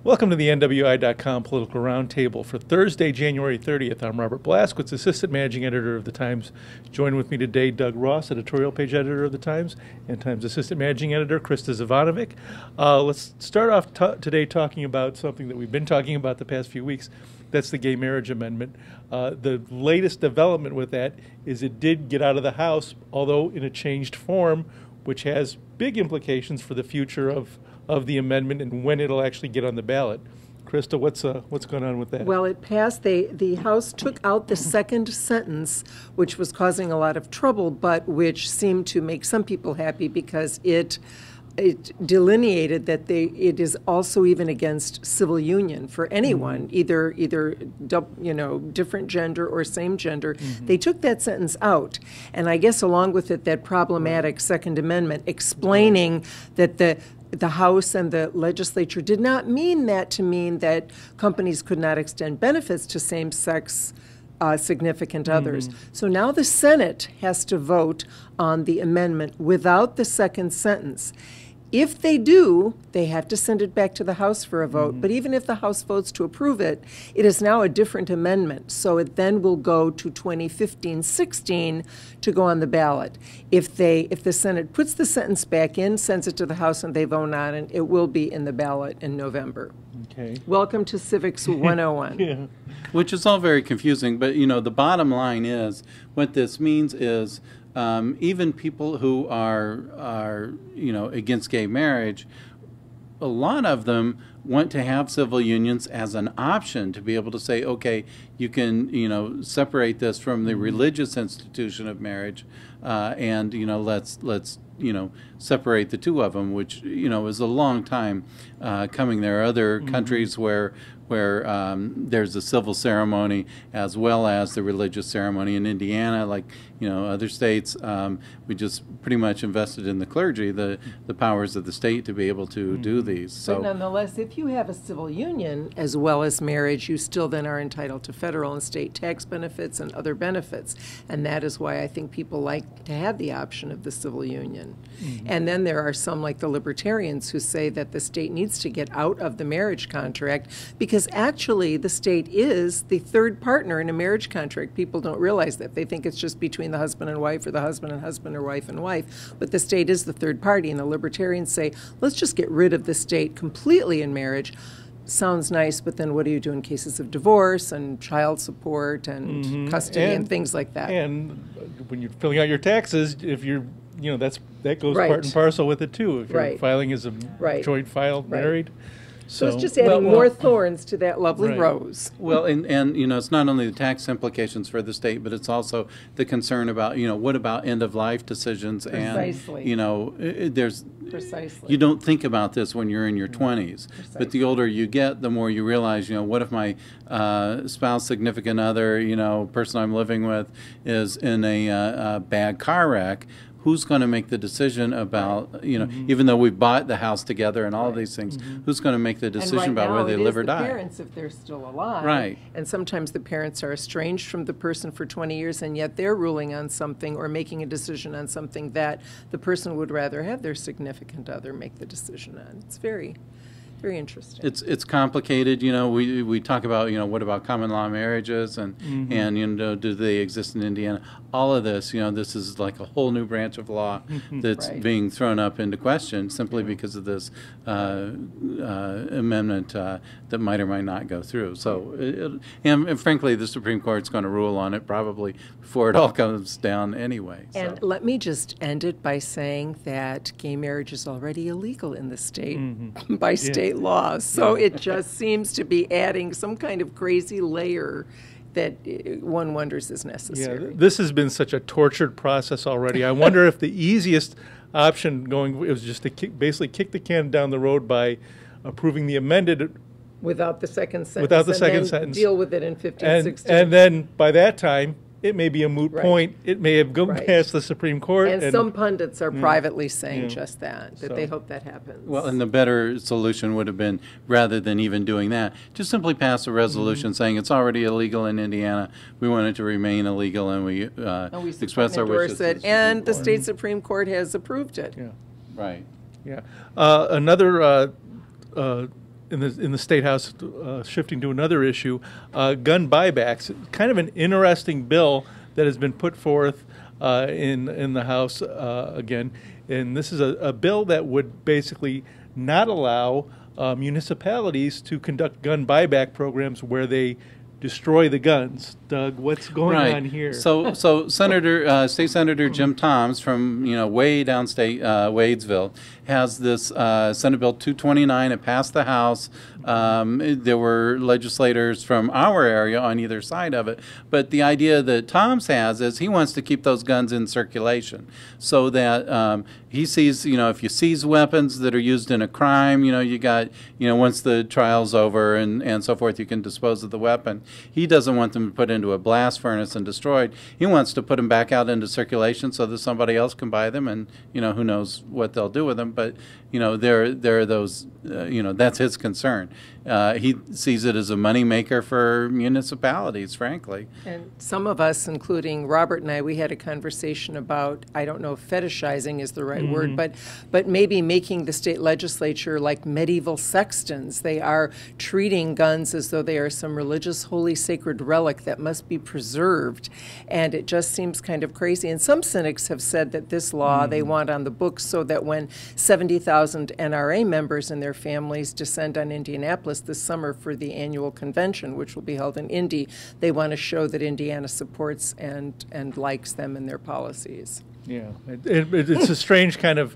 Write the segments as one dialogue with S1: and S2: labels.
S1: Welcome to the NWI.com Political Roundtable for Thursday, January 30th. I'm Robert Blaskowitz, Assistant Managing Editor of The Times. Joined with me today, Doug Ross, Editorial Page Editor of The Times, and Times Assistant Managing Editor, Krista Zavanovic. Let's start off today talking about something that we've been talking about the past few weeks. That's the gay marriage amendment. The latest development with that is it did get out of the House, although in a changed form, which has big implications for the future of the amendment and when it'll actually get on the ballot. Krista, what's going on with that?
S2: Well, it passed. The House took out the second sentence, which was causing a lot of trouble, but which seemed to make some people happy because it delineated that it is also even against civil union for anyone, either different gender or same gender. They took that sentence out, and I guess along with it that problematic Second Amendment explaining that the House and the legislature did not mean that to mean that companies could not extend benefits to same-sex significant others. So now the Senate has to vote on the amendment without the second sentence. If they do, they have to send it back to the House for a vote. But even if the House votes to approve it, it is now a different amendment. So it then will go to 2015-16 to go on the ballot. If the Senate puts the sentence back in, sends it to the House, and they vote on it, it will be in the ballot in November.
S1: Okay.
S2: Welcome to Civics 101.
S3: Yeah. Which is all very confusing, but the bottom line is what this means is even people who are against gay marriage, a lot of them want to have civil unions as an option to be able to say, okay, you can separate this from the religious institution of marriage, and let's separate the two of them, which is a long time coming. There are other countries where there's a civil ceremony as well as the religious ceremony. In Indiana, like other states, we just pretty much invested in the clergy, the powers of the state to be able to do these. So,
S2: but nonetheless, if you have a civil union as well as marriage, you still then are entitled to federal and state tax benefits and other benefits, and that is why I think people like to have the option of the civil union. And then there are some, like the libertarians, who say that the state needs to get out of the marriage contract because actually the state is the third partner in a marriage contract. People don't realize that. They think it's just between the husband and wife or the husband and husband or wife and wife, but the state is the third party, and the libertarians say, let's just get rid of the state completely in marriage. Sounds nice, but then what do you do in cases of divorce and child support and custody and things like that?
S1: And when you're filling out your taxes, if you're that goes part and parcel with it too. If you're filing as a joint file married.
S2: So it's just adding more thorns to that lovely rose.
S3: Well, and it's not only the tax implications for the state, but it's also the concern about what about end of life decisions.
S2: Precisely.
S3: And there's you don't think about this when you're in your 20s, but the older you get, the more you realize what if my spouse, significant other, person I'm living with is in a bad car wreck. Who's going to make the decision about, even though we've bought the house together and all of these things, who's going to make the decision about whether they live or die?
S2: And right now, it is the parents if they're still alive.
S3: Right.
S2: And sometimes the parents are estranged from the person for 20 years, and yet they're ruling on something or making a decision on something that the person would rather have their significant other make the decision on. It's very interesting.
S3: It's complicated. We talk about what about common law marriages and do they exist in Indiana? All of this, this is like a whole new branch of law that's being thrown up into question simply because of this amendment that might or might not go through. So, and frankly, the Supreme Court's going to rule on it probably before it all comes down anyway.
S2: And let me just end it by saying that gay marriage is already illegal in the state by state law. So it just seems to be adding some kind of crazy layer that one wonders is necessary.
S1: Yeah, this has been such a tortured process already. I wonder if the easiest option was just to basically kick the can down the road by approving the amended
S2: without the second sentence.
S1: Without the second sentence.
S2: Deal with it in 15-16.
S1: And then by that time, it may be a moot point. It may have gone past the Supreme Court.
S2: And some pundits are privately saying just that they hope that happens.
S3: Well, and the better solution would have been, rather than even doing that, just simply pass a resolution saying it's already illegal in Indiana. We want it to remain illegal, and we express our wishes.
S2: And the state Supreme Court has approved it.
S1: Yeah.
S3: Right.
S1: Yeah. Another in the State House, shifting to another issue, gun buybacks. Kind of an interesting bill that has been put forth in the House again, and this is a bill that would basically not allow municipalities to conduct gun buyback programs where they destroy the guns. Doug, what's going on here?
S3: So State Senator Jim Toms from way downstate Wadesville has this Senate Bill 229. It passed the House. There were legislators from our area on either side of it. But the idea that Toms has is he wants to keep those guns in circulation so that he sees, if you seize weapons that are used in a crime, you got, once the trial's over and so forth, you can dispose of the weapon. He doesn't want them put into a blast furnace and destroyed. He wants to put them back out into circulation so that somebody else can buy them, and who knows what they'll do with them. But there are those, that's his concern. He sees it as a moneymaker for municipalities, frankly.
S2: And some of us, including Robert and I, we had a conversation about, I don't know if fetishizing is the right word, but maybe making the state legislature like medieval sextons. They are treating guns as though they are some religious, holy, sacred relic that must be preserved. And it just seems kind of crazy. And some cynics have said that this law they want on the books so that when 70,000 NRA members and their families descend on Indianapolis this summer for the annual convention, which will be held in Indy, they want to show that Indiana supports and likes them and their policies.
S1: Yeah, it's a strange kind of,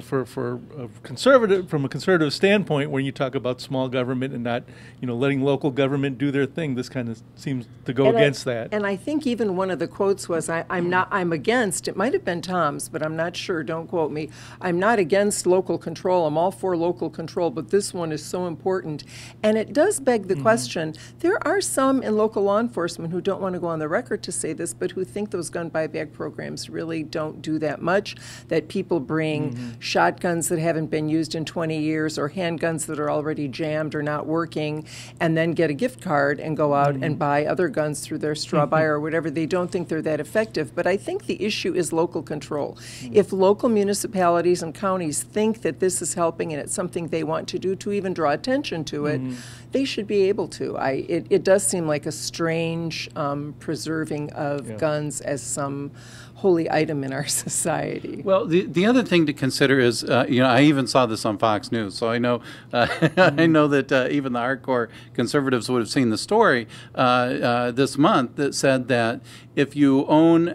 S1: for a conservative, from a conservative standpoint, when you talk about small government and not, letting local government do their thing, this kind of seems to go against that.
S2: And I think even one of the quotes was, I'm against, it might have been Tom's, but I'm not sure, don't quote me, I'm not against local control, I'm all for local control, but this one is so important. And it does beg the question, there are some in local law enforcement who don't want to go on the record to say this, but who think those gun buyback programs really don't do that much, that people bring shotguns that haven't been used in 20 years or handguns that are already jammed or not working, and then get a gift card and go out and buy other guns through their straw buy or whatever. They don't think they're that effective. But I think the issue is local control. If local municipalities and counties think that this is helping and it's something they want to do to even draw attention to it, they should be able to. It does seem like a strange preserving of guns as some holy item in our society.
S3: Well, the other thing to consider is, I even saw this on Fox News, so I know I know that even the hardcore conservatives would have seen the story this month that said that if you own,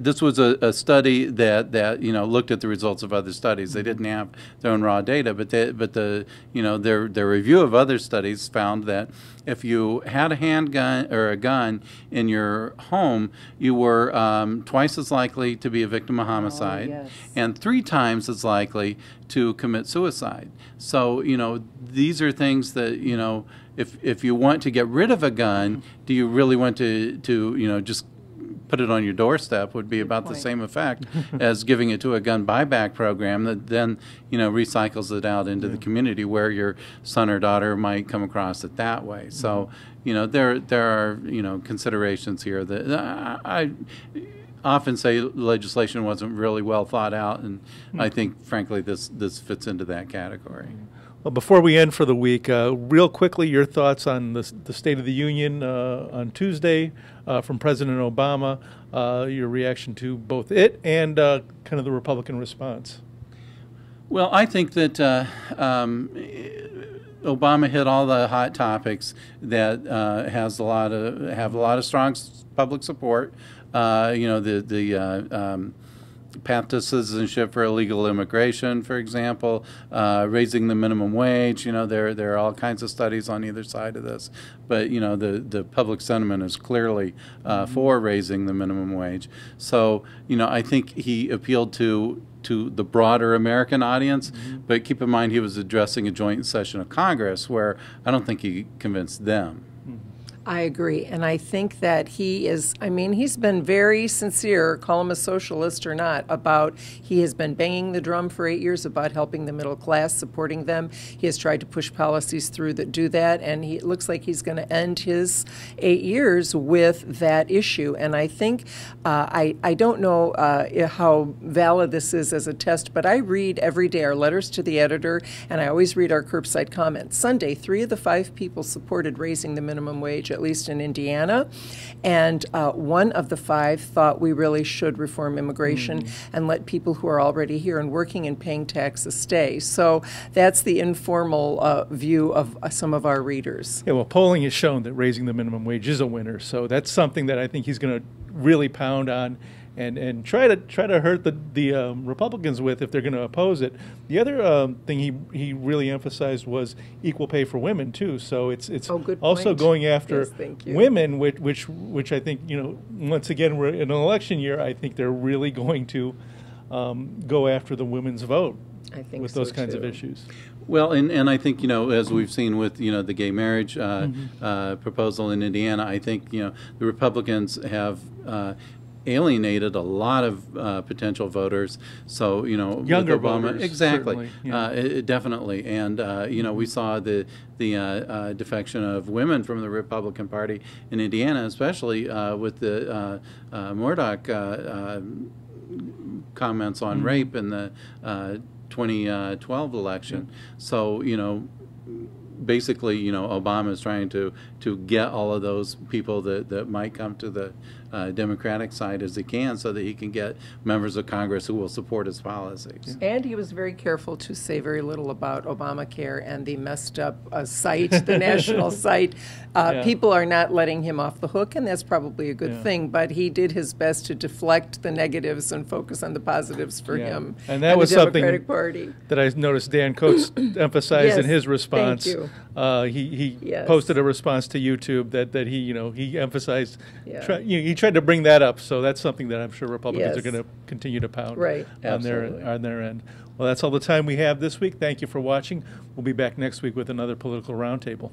S3: this was a study that looked at the results of other studies. They didn't have their own raw data, but their review of other studies found that if you had a handgun or a gun in your home, you were twice as likely to be a victim of homicide and 3 times as likely to commit suicide. So, these are things that, if you want to get rid of a gun, do you really want to just put it on your doorstep? Would be about the same effect as giving it to a gun buyback program that then recycles it out into the community where your son or daughter might come across it that way. So there are considerations here that I often say legislation wasn't really well thought out, and I think frankly this fits into that category.
S1: Well, before we end for the week, real quickly, your thoughts on the State of the Union on Tuesday from President Obama, your reaction to both it and kind of the Republican response.
S3: Well, I think that Obama hit all the hot topics that have a lot of strong public support. The path to citizenship for illegal immigration, for example, raising the minimum wage. There are all kinds of studies on either side of this, but the public sentiment is clearly for raising the minimum wage. So I think he appealed to the broader American audience, but keep in mind he was addressing a joint session of Congress where I don't think he convinced them.
S2: I agree. And I think that he is, I mean, he's been very sincere, call him a socialist or not, about he has been banging the drum for 8 years about helping the middle class, supporting them. He has tried to push policies through that do that, and it looks like he's going to end his 8 years with that issue. And I think, I don't know how valid this is as a test, but I read every day our letters to the editor, and I always read our curbside comments. Sunday, 3 of the 5 people supported raising the minimum wage, at least in Indiana, and 1 of the 5 thought we really should reform immigration and let people who are already here and working and paying taxes stay. So that's the informal view of some of our readers.
S1: Yeah, well, polling has shown that raising the minimum wage is a winner, so that's something that I think he's going to really pound on and try to hurt the Republicans with if they're going to oppose it. The other thing he really emphasized was equal pay for women too. So it's
S2: good
S1: also
S2: point.
S1: going after
S2: Yes,
S1: women, which I think, once again we're in an election year. I think they're really going to go after the women's vote.
S2: I think
S1: with
S2: so,
S1: those kinds
S2: too.
S1: of issues.
S3: Well, and I think, as we've seen with, the gay marriage proposal in Indiana, I think, the Republicans have alienated a lot of potential voters. So,
S1: Younger
S3: with Obama,
S1: voters,
S3: exactly,
S1: certainly,
S3: definitely. And, we saw the defection of women from the Republican Party in Indiana, especially with the Murdoch comments on rape in the 2012 election. So, basically, Obama is trying to get all of those people that might come to the Democratic side as he can, so that he can get members of Congress who will support his policies.
S2: And he was very careful to say very little about Obamacare and the messed up site, the national site. People are not letting him off the hook, and that's probably a good thing, but he did his best to deflect the negatives and focus on the positives for him
S1: and that was
S2: the
S1: something
S2: Democratic Party.
S1: that I noticed Dan Coates emphasized in
S2: Yes,
S1: his response.
S2: thank you.
S1: He
S2: Yes.
S1: posted a response to YouTube that he emphasized.
S2: Yeah.
S1: He tried to bring that up, so that's something that I'm sure Republicans
S2: Yes.
S1: are going to continue to pound
S2: Right.
S1: on their end. Well, that's all the time we have this week. Thank you for watching. We'll be back next week with another political roundtable.